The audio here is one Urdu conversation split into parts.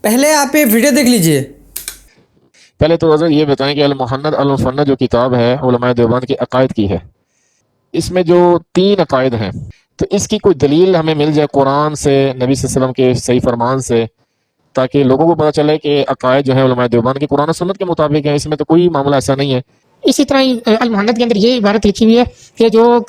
پہلے آپ یہ ویڈیو دیکھ لیجئے۔ پہلے تو حضرت یہ بتائیں کہ المحند المفند جو کتاب ہے علماء دیوبند کے عقائد کی ہے، اس میں جو 3 عقائد ہیں، تو اس کی کوئی دلیل ہمیں مل جائے قرآن سے، نبی صلی اللہ علیہ وسلم کے صحیح فرمان سے، تاکہ لوگوں کو پتہ چلے کہ عقائد جو ہے علماء دیوبند کے قرآن و سنت کے مطابق ہیں، اس میں تو کوئی معاملہ ایسا نہیں ہے۔ اسی طرح ہی المحند کے اندر یہ عبارت لکھی ہوئی ہے کہ جو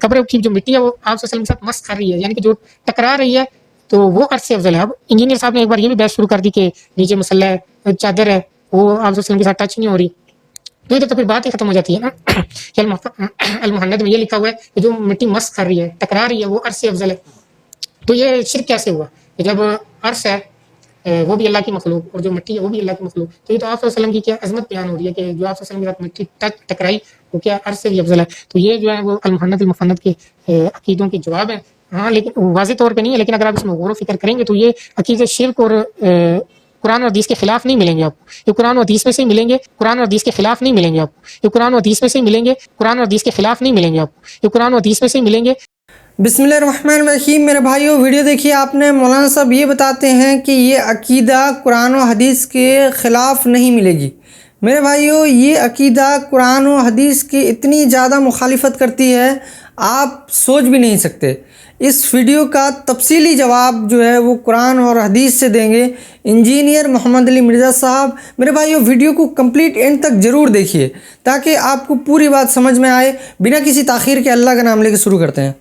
قبر کی جو مٹی ہے وہ آپ صلی اللہ علیہ وسلم کے ساتھ مس کر رہی ہے، یعنی کہ جو ٹکرا رہی ہے تو وہ عرش سے افضل ہے۔ اب انجینئر صاحب نے ایک بار یہ بھی بحث شروع کر دی کہ نیچے مسلح چادر ہے وہ آپ صلی اللہ علیہ وسلم کے ساتھ ٹچ نہیں ہو رہی، تو ادھر تو پھر بات ہی ختم ہو جاتی ہے نا کہ المحند میں یہ لکھا ہوا ہے کہ جو مٹی مس کر رہی ہے، ٹکرا رہی ہے، وہ عرش سے افضل ہے۔ تو یہ شرک کیسے ہوا کہ جب عرش ہے وہ بھی اللہ کی مخلوق اور جو مٹی ہے وہ بھی اللہ کی مخلوق، تو یہ تو آپ صلی اللہ علیہ وسلم کی کیا عظمت بیان ہو رہی ہے کہ جو آپ صلی اللہ علیہ وسلم کے ساتھ مٹی ٹکرائی وہ کیا عرش سے بھی افضل ہے۔ تو یہ جو ہے وہ المحند المفند کے عقیدوں کے جواب ہیں، ہاں لیکن واضح طور پہ نہیں ہے، لیکن اگر آپ اس میں غور و فکر کریں گے تو یہ عقیدے شرک اور قرآن اور حدیث کے خلاف نہیں ملیں گے آپ کو، یہ قرآن و حدیث میں سے ہی ملیں گے، قرآن اور حدیث کے خلاف نہیں ملیں گے آپ کو، یہ قرآن و حدیث میں سے ہی ملیں گے، قرآن اور حدیث کے خلاف نہیں ملیں گے آپ کو، یہ قرآن و حدیث میں سے ہی ملیں گے۔ بسم اللہ الرحمن الرحیم۔ میرے بھائیوں ویڈیو دیکھیے، آپ نے مولانا صاحب یہ بتاتے ہیں کہ یہ عقیدہ قرآن و حدیث کے خلاف نہیں ملے گی۔ میرے بھائیوں یہ عقیدہ قرآن و حدیث کی اتنی زیادہ مخالفت کرتی ہے آپ سوچ بھی نہیں سکتے۔ اس ویڈیو کا تفصیلی جواب جو ہے وہ قرآن اور حدیث سے دیں گے انجینئر محمد علی مرزا صاحب۔ میرے بھائیوں ویڈیو کو کمپلیٹ اینڈ تک ضرور دیکھیے تاکہ آپ کو پوری بات سمجھ میں آئے۔ بنا کسی تاخیر کے اللہ کا نام لے کے شروع کرتے ہیں۔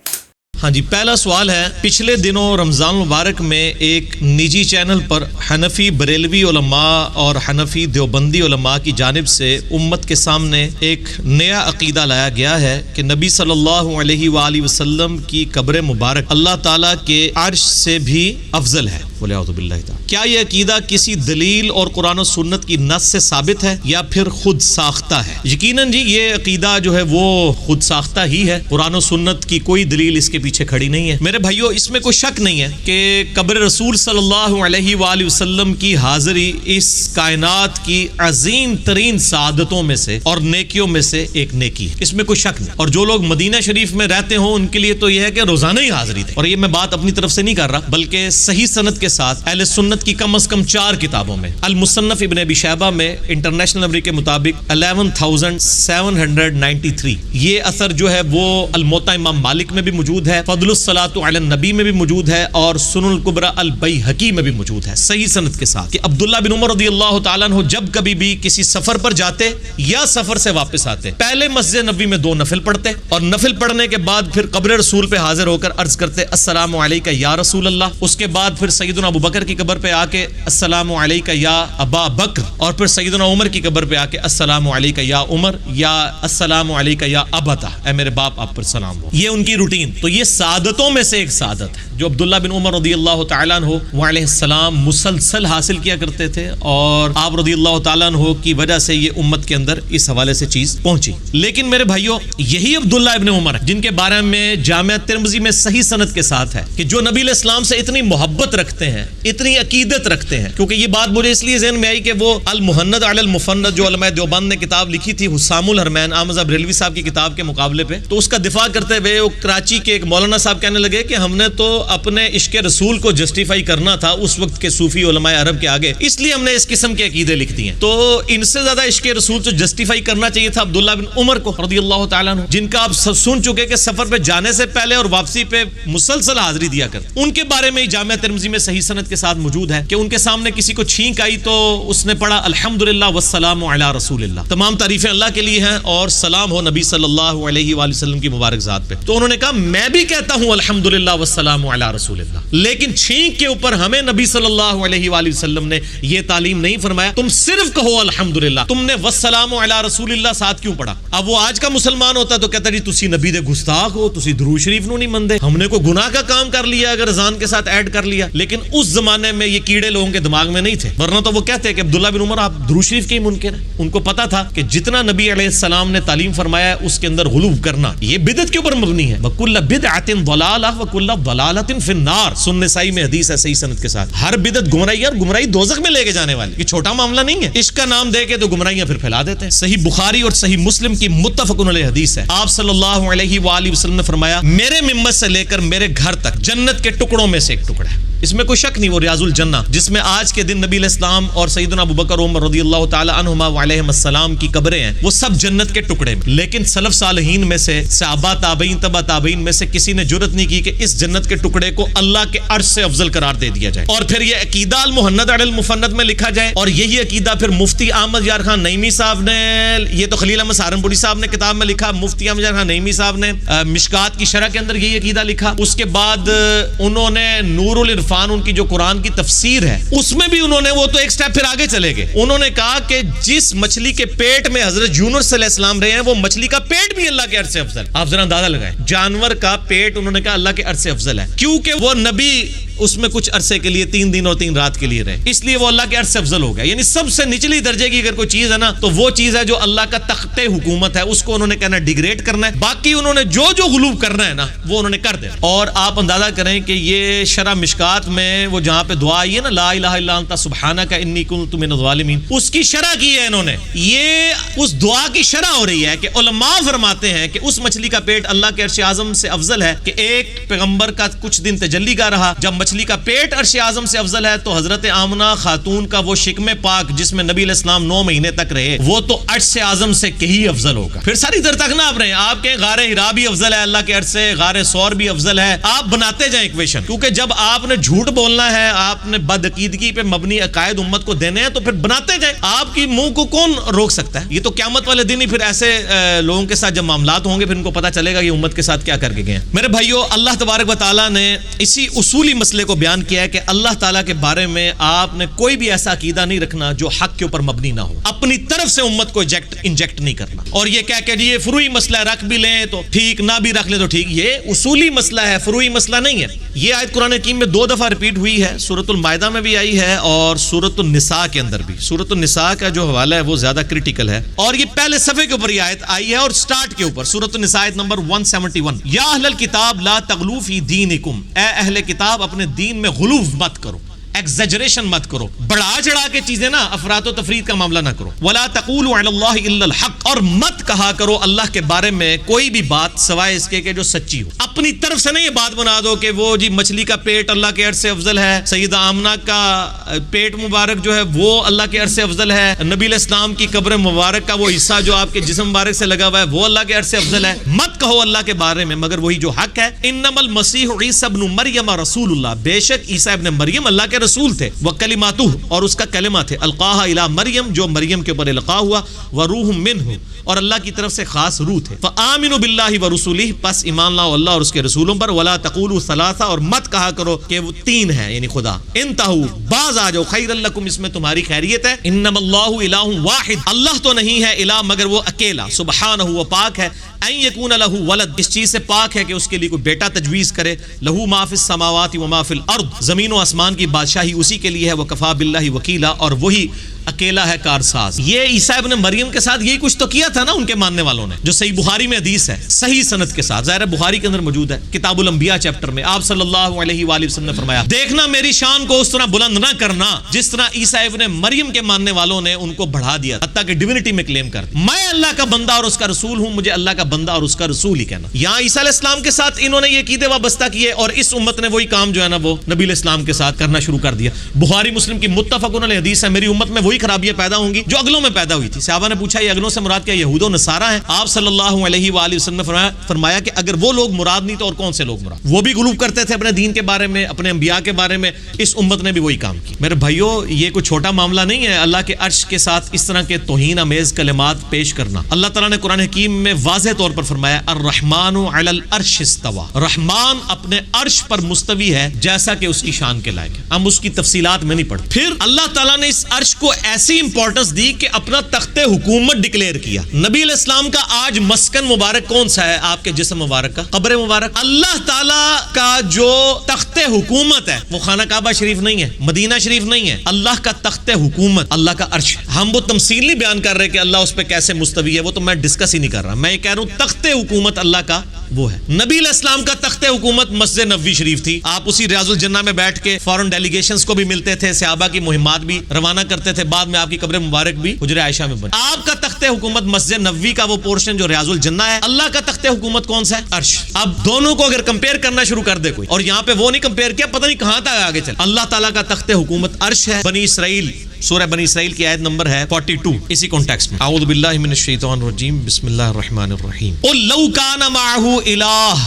ہاں جی، پہلا سوال ہے، پچھلے دنوں رمضان مبارک میں ایک نجی چینل پر حنفی بریلوی علماء اور حنفی دیوبندی علماء کی جانب سے امت کے سامنے ایک نیا عقیدہ لایا گیا ہے کہ نبی صلی اللہ علیہ وآلہ وسلم کی قبر مبارک اللہ تعالیٰ کے عرش سے بھی افضل ہے۔ اعوذ باللہ تعالیٰ۔ کیا یہ عقیدہ کسی دلیل اور قرآن و سنت کی نص سے ثابت ہے یا پھر خود ساختہ ہے؟ یقیناً جی یہ عقیدہ جو ہے وہ خود ساختہ ہی ہے، قرآن و سنت کی کوئی دلیل اس کے پیچھے کھڑی نہیں ہے۔ میرے بھائیوں اس میں کوئی شک نہیں ہے کہ قبر رسول صلی اللہ علیہ وآلہ وسلم کی حاضری اس کائنات کی عظیم ترین سعادتوں میں سے اور نیکیوں میں سے ایک نیکی ہے، اس میں کوئی شک نہیں۔ اور جو لوگ مدینہ شریف میں رہتے ہوں ان کے لیے تو یہ ہے کہ روزانہ ہی حاضری دے، اور یہ میں بات اپنی طرف سے نہیں کر رہا بلکہ صحیح سند کے ساتھ اہل سنت کی کم از کم 4 کتابوں میں، المصنف ابن ابی شیبہ میں انٹرنیشنل نمبر کے مطابق 11793 یہ اثر جو ہے وہ الموطا امام مالک میں بھی موجود ہے، فضل الصلاۃ علی النبی میں بھی موجود ہے، اور سنن الکبری البیہقی میں بھی موجود ہے صحیح سند کے ساتھ، کہ عبداللہ بن عمر رضی اللہ تعالیٰ عنہ جب کبھی بھی کسی سفر پر جاتے یا سفر سے واپس آتے پہلے مسجد نبوی میں 2 نفل پڑھتے اور نفل پڑھنے کے بعد پھر قبر رسول پہ حاضر ہو کر عرض کرتے السلام علیکہ یا رسول اللہ، اس کے بعد پھر سیدنا ابو بکر کی قبر پہ آ کے السلام علیکہ یا ابا بکر، اور پھر سیدنا عمر کی قبر پہ آ کے السلام علیکہ یا عمر یا السلام علیکہ یا ابتا، اے میرے باپ آپ پر سلام ہو۔ یہ ان کی روٹین، تو یہ سعادتوں میں سے ایک سعادت ہے جو عبداللہ بن عمر رضی اللہ تعالیٰ عنہ علیہ السلام مسلسل حاصل کیا کرتے تھے، اور آپ رضی اللہ تعالیٰ عنہ کی وجہ سے یہ امت کے اندر اس حوالے سے چیز پہنچی۔ لیکن میرے بھائیوں یہی عبداللہ ابن عمر جن کے بارے میں جامعہ ترمذی میں صحیح سند کے ساتھ ہے کہ جو نبی علیہ السلام سے اتنی محبت رکھتے ہیں، اتنی عقیدت رکھتے ہیں، کیونکہ یہ بات مجھے اس لیے ذہن میں آئی کہ وہ المحند علی المفند جو علماء دیوبند نے کتاب لکھی تھی حسام الحرمین احمد بریلوی صاحب کی کتاب کے مقابلے پہ، تو اس کا دفاع کرتے ہوئے وہ کراچی کے ایک مولانا صاحب کہنے لگے کہ ہم نے تو اپنے عشق رسول کو جسٹیفائی کرنا تھا اس وقت کے صوفی علماء عرب کے آگے، اس لیے ہم نے اس قسم کے عقیدے لکھ دیے ہیں۔ تو ان سے زیادہ عشق رسول تو جسٹیفائی کرنا چاہیے تھا عبداللہ بن عمر کو رضی اللہ تعالیٰ عنہ، جن کا آپ سن چکے کہ سفر پہ جانے سے پہلے اور واپسی پہ مسلسل حاضری دیا کرتے۔ ان کے بارے میں جامعہ ترمذی میں صحیح سند کے ساتھ موجود ہے کہ ان کے سامنے کسی کو چھینک آئی تو اس نے پڑھا الحمدللہ والسلام علی رسول اللہ، تمام تعریفیں اللہ کے لیے ہیں اور سلام ہو نبی صلی اللہ علیہ وآلہ وسلم کی مبارک ذات پہ۔ تو انہوں نے کہا میں بھی کہتا ہوں الحمدللہ والسلام علی رسول اللہ، لیکن چھینک کے اوپر ہمیں نبی صلی اللہ علیہ وآلہ وسلم نے یہ تعلیم نہیں فرمایا تم صرف کہو الحمدللہ، تم نے والسلام علی رسول اللہ ساتھ کیوں پڑھا؟ اب وہ آج کا مسلمان ہوتا تو کہتا جی تسی نبی دے گستاخ ہو، تسی درود شریف نو نہیں مندے، ہم نے کوئی گناہ کا کام کر لیا اگر اذان کے ساتھ ایڈ کر لیا۔ لیکن اس زمانے میں یہ کیڑے لوگوں کے دماغ میں نہیں تھے، ورنہ تو وہ کہتے کہ عبداللہ بن عمر آپ درود شریف کے ہی منکر ہیں۔ ان کو پتا تھا کہ جتنا نبی علیہ السلام نے تعلیم فرمایا ہے اس کے اندر غلو کرنا یہ بدعت کے اوپر مبنی ہے، وَكُلَّ بِدْعَةٍ ضَلَالَةٍ وَكُلَّ ضَلَالَةٍ فِي النَّارِ، سنن نسائی میں حدیث ہے صحیح سند کے ساتھ۔ ہر بدعت گمراہی، اور گمراہی دوزخ میں لے کے جانے والی، یہ چھوٹا معاملہ نہیں ہے، عشق کا نام دے کے تو گمراہیاں پھر پھیلا دیتے ہیں۔ صحیح بخاری اور صحیح مسلم کی متفق علیہ حدیث ہے، آپ صلی اللہ علیہ وآلہ وسلم نے فرمایا میرے ممبر سے لے کر میرے گھر تک جنت کے ٹکڑوں میں سے ایک ٹکڑا ہے، اس میں کوئی کوئی شک نہیں وہ ریاض الجنہ، جس میں آج کے دن نبی علیہ السلام اور سیدنا ابوبکر عمر رضی اللہ تعالی عنہما وعلیہم السلام کی قبریں ہیں، وہ سب جنت کے ٹکڑے میں، لیکن سلف صالحین میں سے، صحابہ تابعین تبع تابعین میں سے کسی نے جرأت نہیں کی کہ اس جنت کے ٹکڑے کو اللہ کے عرش سے افضل قرار دے دیا جائے، اور پھر یہ عقیدہ المحند علی المفند میں لکھا جائے، اور یہی عقیدہ پھر مفتی احمد یار خان نعیمی صاحب نے، یہ تو خلیل احمد سہارنپوری صاحب نے کتاب میں لکھا، مفتی احمد یار خان نعیمی صاحب نے مشکات کی شرح کے اندر یہی عقیدہ لکھا۔ اس کے بعد انہوں نے نور العرفان، ان کی جو قرآن کی تفسیر ہے، اس میں بھی انہوں نے، وہ تو ایک سٹیپ پھر آگے چلے گئے، انہوں نے کہا کہ جس مچھلی کے پیٹ میں حضرت یونس علیہ السلام رہے ہیں، وہ مچھلی کا پیٹ بھی اللہ کے عرش سے افضل۔ آپ ذرا اندازہ لگائیں، جانور کا پیٹ انہوں نے کہا اللہ کے عرش سے افضل ہے، کیونکہ وہ نبی اس میں کچھ عرصے کے لیے 3 دن اور 3 رات کے لیے رہے، اس لیے وہ اللہ کے عرش سے افضل ہو گیا۔ یعنی سب سے نچلی درجے کی اگر کوئی چیز ہے نا، تو وہ چیز ہے جو اللہ کا تخت حکومت ہے، اس کو انہوں نے کہنا ڈیگریڈ کرنا ہے، باقی انہوں نے جو جو غلوب کرنا ہے نا وہ انہوں نے کر دیا۔ اور آپ اندازہ کریں کہ یہ شرح مشکات میں وہ جہاں پہ دعا آئی ہے نا، لا الہ الا انت سبحانک انی کنت من الظالمین، اس کی شرح کی ہے انہوں نے، یہ اس دعا کی شرح ہو رہی ہے کہ علماء فرماتے ہیں کہ اس مچھلی کا پیٹ اللہ کے عرش اعظم سے افضل ہے، کہ ایک پیغمبر کا کچھ دن تجلی کا رہا، جب مچھلی کا پیٹ عرش اعظم سے افضل ہے تو حضرت آمنہ خاتون کا وہ شکم پاک جس میں نبی علیہ السلام 9 مہینے تک رہے، وہ تو عرش اعظم سے کہیں افضل ہوگا۔ پھر ساری در تک نہ آپ رہے، آپ کے غار ہرا بھی افضل ہے اللہ کے عرش سے، غار ثور بھی افضل ہے، آپ بناتے جائیں ایکویشن، کیونکہ جب آپ نے جھوٹ بولنا ہے، آپ نے بد عقیدگی پہ مبنی عقائد امت کو دینے ہیں، تو پھر بناتے جائیں، آپ کی منہ کو کون روک سکتا ہے؟ یہ تو قیامت والے دن ہی پھر ایسے لوگوں کے ساتھ جب معاملات ہوں گے، پھر ان کو پتہ چلے گا کہ امت کے ساتھ کیا کر کے گئے ہیں۔ میرے بھائیو، اللہ تبارک و تعالیٰ نے اسی اصولی مسئلے کو بیان کیا ہے کہ اللہ تعالیٰ کے بارے میں آپ نے کوئی بھی ایسا عقیدہ نہیں رکھنا جو حق کے اوپر مبنی نہ ہو، اپنی طرف سے امت کو انجیکٹ نہیں کرنا، اور یہ کہہ کہ یہ فروعی مسئلہ ہے، رکھ بھی لیں تو ٹھیک، نہ بھی رکھ لیں تو ٹھیک، یہ اصولی مسئلہ ہے، فروعی مسئلہ نہیں ہے۔ یہ آیت قرآن حکیم میں 2 دفعہ ریپیٹ ہوئی ہے، سورۃ المائدہ میں بھی آئی ہے اور سورۃ النساء کے اندر بھی۔ سورۃ النساء کا جو حوالہ ہے وہ زیادہ کریٹیکل ہے، اور یہ پہلے صفحے کے اوپر یہ آیت آئی ہے، اور سٹارٹ کے اوپر سورۃ النساء آیت نمبر 171، یا اہل الکتاب لا تغلوا فی دینکم، اے اہل کتاب اپنے دین میں غلو مت کرو، ایگزیجریشن مت کرو، بڑھا چڑھا کے چیزیں نا افراط و تفرید کا معاملہ نہ کرو، ولا تقولوا علی اللہ الا الحق، اور مت کہا کرو اللہ کے بارے میں کوئی بھی بات سوائے اس کے کہ جو سچی ہو۔ اپنی طرف سے نہیں یہ بات بنا دو کہ وہ جی مچھلی کا پیٹ اللہ کے عرش سے افضل ہے، سیدہ آمنہ کا پیٹ مبارک جو ہے وہ اللہ کے عرش سے افضل ہے، نبی علیہ السلام کی قبر مبارک کا وہ حصہ جو آپ کے جسم مبارک سے لگا ہوا ہے وہ اللہ کے عرش سے افضل ہے۔ مت کہو اللہ کے بارے میں مگر وہی جو حق ہے۔ انما المسیح عیسی ابن مریم رسول اللہ، بے شک عیسی ابن مریم اللہ کے رسول تھے، وکلماتہ، اور اس کا کلمہ تھے، القاها الی مریم، جو مریم کے اوپر القاء ہوا، وروح منہ، اور اللہ کی طرف سے خاص روح تھے، فآمنوا باللہ ورسولہ، پس ایمان لاؤ اللہ اور اس کے رسولوں پر، ولا تقولوا ثلاثہ، اور مت کہا کرو کہ وہ 3 ہیں یعنی خدا، انتہوا، باز آ جاؤ، خیر لکم، اس میں تمہاری خیریت ہے، انما اللہ الہ واحد، اللہ تو نہیں ہے الہ مگر وہ اکیلا، سبحانہ، وہ پاک ہے، ان یکون لہ ولد، اس چیز سے پاک ہے کہ اس کے لیے کوئی بیٹا تجویز کرے، لہ ما فی السماوات و ما فی الارض، زمین و آسمان کی بادشاہی اسی کے لیے ہے، وکفا باللہ وکیلا، اور وہی اکیلا ہے کارساز۔ یہ عیسیٰ ابن مریم کے ساتھ یہی کچھ تو کیا تھا نا ان کے ماننے والوں نے، جو صحیح بخاری میں حدیث ہے، صحیح سند کے ساتھ، ظاہر بخاری کے اندر موجود ہے، کتاب الانبیاء چیپٹر میں آپ صلی اللہ علیہ وآلہ وسلم نے فرمایا، دیکھنا میری شان کو اس طرح بلند نہ کرنا جس طرح عیسیٰ ابن مریم کے ماننے والوں نے ان کو بڑھا دیا، حتیٰ کہ ڈیوینٹی میں کلیم کر دیا، میں اللہ کا بندہ اور اس کا رسول ہوں، مجھے اللہ کا بندہ اور اس کا رسول ہی کہنا۔ یہاں عیسیٰ علیہ السلام کے ساتھ انہوں نے یہ عقیدے وابستہ کیے، اور اس امت نے وہی کام جو ہے نا وہ نبی علیہ السلام کے ساتھ کرنا شروع کر دیا۔ بخاری مسلم کی متفق علیہ حدیث ہے، میری امت میں وہی خرابیاں پیدا ہوں گی جو اگلوں میں پیدا ہوئی تھی۔ صحابہ نے پوچھا یہ اگلوں سے مراد کیا یہود و نصارہ ہیں؟ آپ صلی اللہ علیہ وآلہ وسلم نے فرمایا کہ اگر وہ لوگ مراد نہیں تو اور کون سے لوگ مراد؟ وہ بھی غلوب کرتے تھے اپنے دین کے بارے میں، اپنے انبیاء کے بارے میں، اس امت نے بھی وہی کام کی۔ میرے بھائیو، یہ کوئی چھوٹا معاملہ نہیں ہے اللہ کے عرش کے ساتھ اس طرح کے توہین آمیز کلمات پیش کرنا۔ اللہ تعالیٰ نے قرآن حکیم میں واضح طور پر فرمایا، الرحمن علی العرش استوى، رحمان اپنے عرش پر مستوی ہے جیسا کہ اس کی شان کے لائق ہے۔ ہم اس کی تفصیلات میں نہیں پڑھتے۔ پھر اللہ تعالیٰ نے اس عرش کو ایسی امپورٹنس دی کہ اپنا تخت حکومت ڈکلیئر کیا۔ نبی علیہ السلام کا آج مسکن مبارک کون سا ہے؟ آپ کے جسم مبارک کا قبر مبارک۔ اللہ تعالیٰ کا جو تخت حکومت ہے وہ خانہ کعبہ شریف نہیں ہے، مدینہ شریف نہیں ہے، اللہ کا تخت حکومت، اللہ کا عرش۔ ہم وہ تمثیل نہیں بیان کر رہے کہ اللہ اس پہ کیسے مستوی ہے، وہ تو میں ڈسکس ہی نہیں کر رہا، میں یہ کہہ رہا ہوں تخت حکومت اللہ کا وہ ہے. نبی علیہ السلام کا تخت حکومت مسجد نبوی شریف تھی. آپ اسی ریاض الجنہ میں بیٹھ کے فورن ڈیلیگیشنز کو بھی ملتے تھے, صحابہ کی مہمات بھی روانہ کرتے تھے. بعد میں آپ کی قبر مبارک بھی حجرہ عائشہ میں بنی. آپ کا تخت حکومت مسجد نبوی کا وہ پورشن جو ریاض الجنہ ہے. اللہ کا تخت حکومت کون سا ہے؟ عرش. اب دونوں کو اگر کمپیئر کرنا شروع کر دے کوئی, اور یہاں پہ وہ نہیں کمپیئر کیا, پتہ نہیں کہاں تک آگے چل. اللہ تعالیٰ کا تخت حکومت عرش ہے. بنی اسرائیل, سورہ بنی اسرائیل کی آیت نمبر ہے 42 اسی کانٹیکسٹ میں. اعوذ باللہ من الشیطان الرجیم, بسم اللہ الرحمن الرحیم. قل لو کان معہ الہ,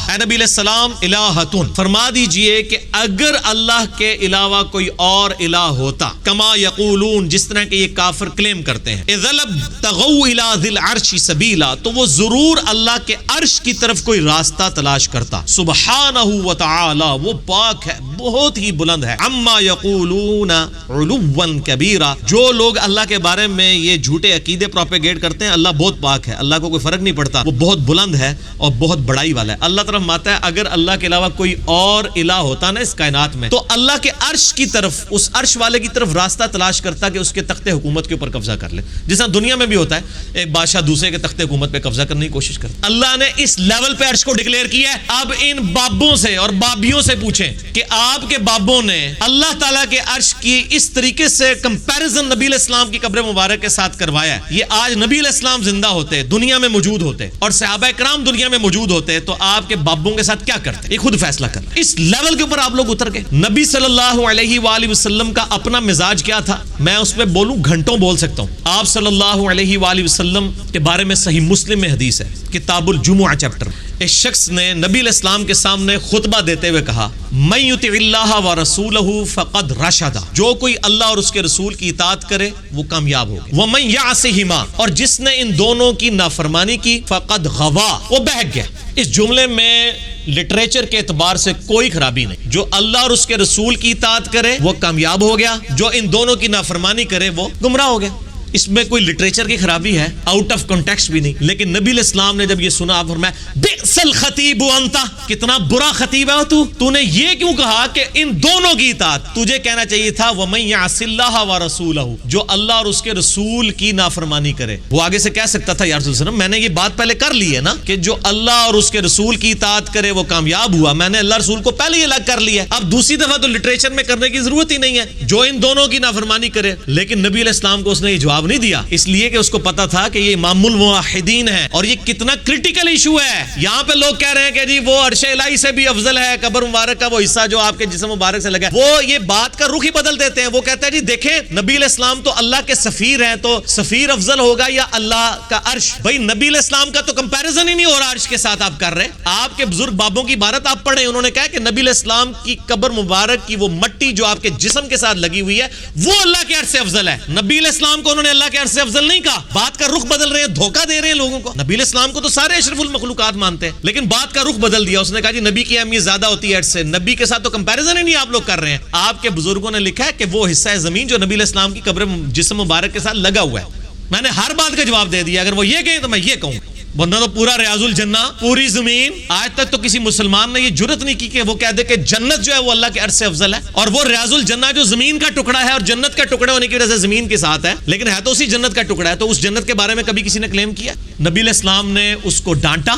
اے نبی علیہ السلام, الہۃ, فرما دیجئے کہ اگر اللہ کے علاوہ کوئی اور الہ ہوتا, کما یقولون, جس طرح کہ یہ کافر کلیم کرتے ہیں, اذا لابتغوا الی ذی العرش سبیلا, تو وہ ضرور اللہ کے عرش کی طرف کوئی راستہ تلاش کرتا. سبحانہ و تعالی, وہ پاک ہے, بہت ہی بلند ہے. عما یقولون علوا کبیرا, جو لوگ اللہ کے بارے میں یہ جھوٹے عقیدے پروپیگیٹ کرتے ہیں, اللہ بہت پاک ہے, اللہ کو کوئی فرق نہیں پڑتا, وہ بہت بلند ہے اور بہت بڑائی والا ہے. اللہ طرف ماتا ہے اگر اللہ کے علاوہ کوئی اور الہ ہوتا نا اس کائنات میں, تو اللہ کے عرش کی طرف, اس عرش والے کی طرف راستہ تلاش کرتا کہ اس کے تخت حکومت کے اوپر قبضہ کر لے. جس طرح دنیا میں بھی ہوتا ہے, ایک بادشاہ دوسرے کے تخت حکومت پہ قبضہ کرنے کی کوشش کرتا. اللہ نے اس لیول پہ عرش کو ڈکلیئر کیا ہے. اب ان بابوں سے اور بابیوں سے پوچھیں کہ آپ کے بابوں نے اللہ تعالیٰ کے عرش کی اس طریقے سے کمپیریزن نبی علیہ السلام کی قبر مبارک کے ساتھ کروایا ہے. یہ آج نبی علیہ السلام زندہ ہوتے, دنیا میں موجود ہوتے, اور صحابہ کرام دنیا میں موجود ہوتے, تو آپ کے بابوں کے ساتھ کیا کرتے؟ یہ خود فیصلہ کرنا. اس لیول کے اوپر آپ لوگ اتر گئے. نبی صلی اللہ علیہ وآلہ وسلم کا اپنا مزاج کیا تھا, میں اس پہ بولوں گھنٹوں بول سکتا ہوں. آپ صلی اللہ علیہ وآلہ وسلم کے بارے میں صحیح مسلم میں حدیث ہے, کتاب الجمعہ چیپٹر. ایک شخص نے نبی علیہ السلام کے سامنے خطبہ دیتے ہوئے کہا, من یطع اللہ ورسولہ فقد رشد, جو کوئی اللہ اور اس کے رسول کی اطاعت کرے وہ کامیاب ہوگا. ومن یعصہما, اور جس نے ان دونوں کی نافرمانی کی, فقد غوا, وہ بہک گیا. اس جملے میں لٹریچر کے اعتبار سے کوئی خرابی نہیں. جو اللہ اور اس کے رسول کی اطاعت کرے وہ کامیاب ہو گیا, جو ان دونوں کی نافرمانی کرے وہ گمراہ ہو گیا. اس میں کوئی لٹریچر کی خرابی ہے, آؤٹ آف کانٹیکسٹ بھی نہیں. لیکن نبی علیہ السلام نے جب یہ سنا, آپ فرمایا بئس الخطیب انت, کتنا برا خطیب ہے تو نے یہ کیوں کہا کہ ان دونوں کی اطاعت؟ تجھے کہنا چاہیے تھا ومن یعص اللہ ورسولہ, جو اللہ اور اس کے رسول کی نافرمانی کرے. وہ آگے سے کہہ سکتا تھا یا رسول اللہ, میں نے یہ بات پہلے کر لی ہے نا کہ جو اللہ اور اس کے رسول کی اطاعت کرے وہ کامیاب ہوا, میں نے اللہ رسول کو پہلے یہ الگ کر لیا, اب دوسری دفعہ تو لٹریچر میں کرنے کی ضرورت ہی نہیں ہے, جو ان دونوں کی نافرمانی کرے. لیکن نبی علیہ السلام کو اس نے یہ جواب نہیں دیا, اس لیے کہ اس کو پتا تھا کہ یہ امام الموحدین ہے اور یہ کتنا کرٹیکل ایشو ہے. یہاں پہ لوگ کہہ رہے ہیں کہ جی وہ عرش الہی سے بھی افضل ہے, قبر مبارک کا وہ حصہ جو آپ کے جسم مبارک سے لگا ہے, وہ یہ بات کا رخ ہی بدل دیتے ہیں. وہ کہتا ہے جی دیکھیں نبی علیہ السلام تو اللہ کے سفیر ہیں, تو سفیر افضل ہوگا یا اللہ کا عرش؟ بھائی نبی علیہ السلام کا تو کمپیریزن ہی نہیں ہو رہا عرش کے ساتھ آپ کر رہے. آپ کے بزرگ بابوں کی عبارت آپ پڑھیں, انہوں نے کہا کہ نبی علیہ السلام کی قبر مبارک کی وہ مٹی جو آپ کے جسم کے ساتھ لگی ہوئی ہے وہ اللہ کے عرش سے افضل ہے. نبی علیہ السلام کو انہوں نے اللہ کے عرش سے افضل نہیں کہا. بات کا رخ بدل رہے ہیں, دھوکہ دے رہے ہیں لوگوں کو. نبی علیہ السلام کو تو سارے اشرف المخلوقات مانتے ہیں, لیکن بات کا رخ بدل دیا. اس نے کہا جی نبی کی اہمیت زیادہ ہوتی ہے عرش سے, نبی کے ساتھ تو کمپیریزن ہی نہیں آپ لوگ کر رہے ہیں. آپ کے بزرگوں نے لکھا ہے کہ وہ حصہ ہے زمین جو نبی علیہ السلام کی قبر جسم مبارک کے ساتھ لگا ہوا ہے. میں نے ہر بات کا جواب دے دیا, اگر وہ یہ کہیں تو میں یہ کہوں. بندہ تو پورا ریاض الجنہ, پوری زمین, آج تک تو کسی مسلمان نے یہ جرت نہیں کی کہ وہ کہہ دے کہ جنت جو ہے وہ اللہ کے عرش سے افضل ہے. اور وہ ریاض الجنہ جو زمین کا ٹکڑا ہے, اور جنت کا ٹکڑا ہونے کی وجہ سے زمین کے ساتھ ہے, لیکن ہے تو اسی جنت کا ٹکڑا ہے, تو اس جنت کے بارے میں کبھی کسی نے کلیم کیا؟ نبی علیہ السلام نے اس کو ڈانٹا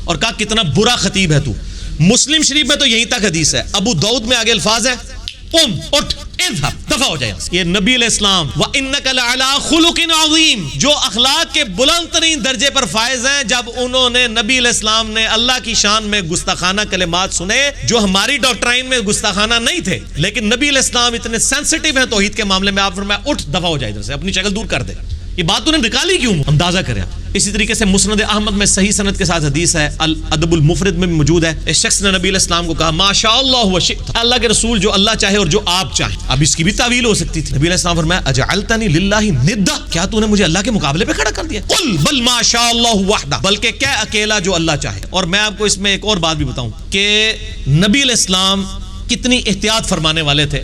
اور کہا کتنا برا خطیب ہے تو. مسلم شریف میں تو یہیں تک حدیث ہے, ابو داؤد میں آگے الفاظ ہے اٹھ اذهب, دفع ہو جائے. یہ نبی علیہ السلام وَإِنَّكَ لَعَلَىٰ خُلُقٍ عَظِيمٍ, جو اخلاق کے بلند ترین درجے پر فائز ہیں. جب انہوں نے نبی علیہ السلام نے اللہ کی شان میں گستاخانہ کلمات سنے جو ہماری ڈاکٹرائن میں گستاخانہ نہیں تھے, لیکن نبی علیہ السلام اتنے سینسٹیو ہیں توحید کے معاملے میں, آپ فرمایا اٹھ دفع ہو جائے ادھر سے, اپنی شکل دور کر دے. یہ بات تو نے نکالی کیوں؟ اندازہ کریں. اسی طریقے سے مسند احمد میں صحیح سند کے ساتھ حدیث ہے, الادب المفرد میں بھی موجود ہے. اس شخص نے نبی علیہ السلام کو کہا ما شاء اللہ وشئت, اللہ کے رسول جو اللہ چاہے اور جو آپ چاہیں. اب اس کی بھی تعویل ہو سکتی تھی. نبی علیہ السلام فرمایا اجعلتنی للہ ندا, کیا تو نے مجھے اللہ کے مقابلے پہ کھڑا کر دیا؟ قل بل ما شاء اللہ وحدہ, بلکہ کیا اکیلا جو اللہ چاہے. اور میں آپ کو اس میں ایک اور بات بھی بتاؤں کہ نبی علیہ السلام کتنی احتیاط فرمانے والے تھے.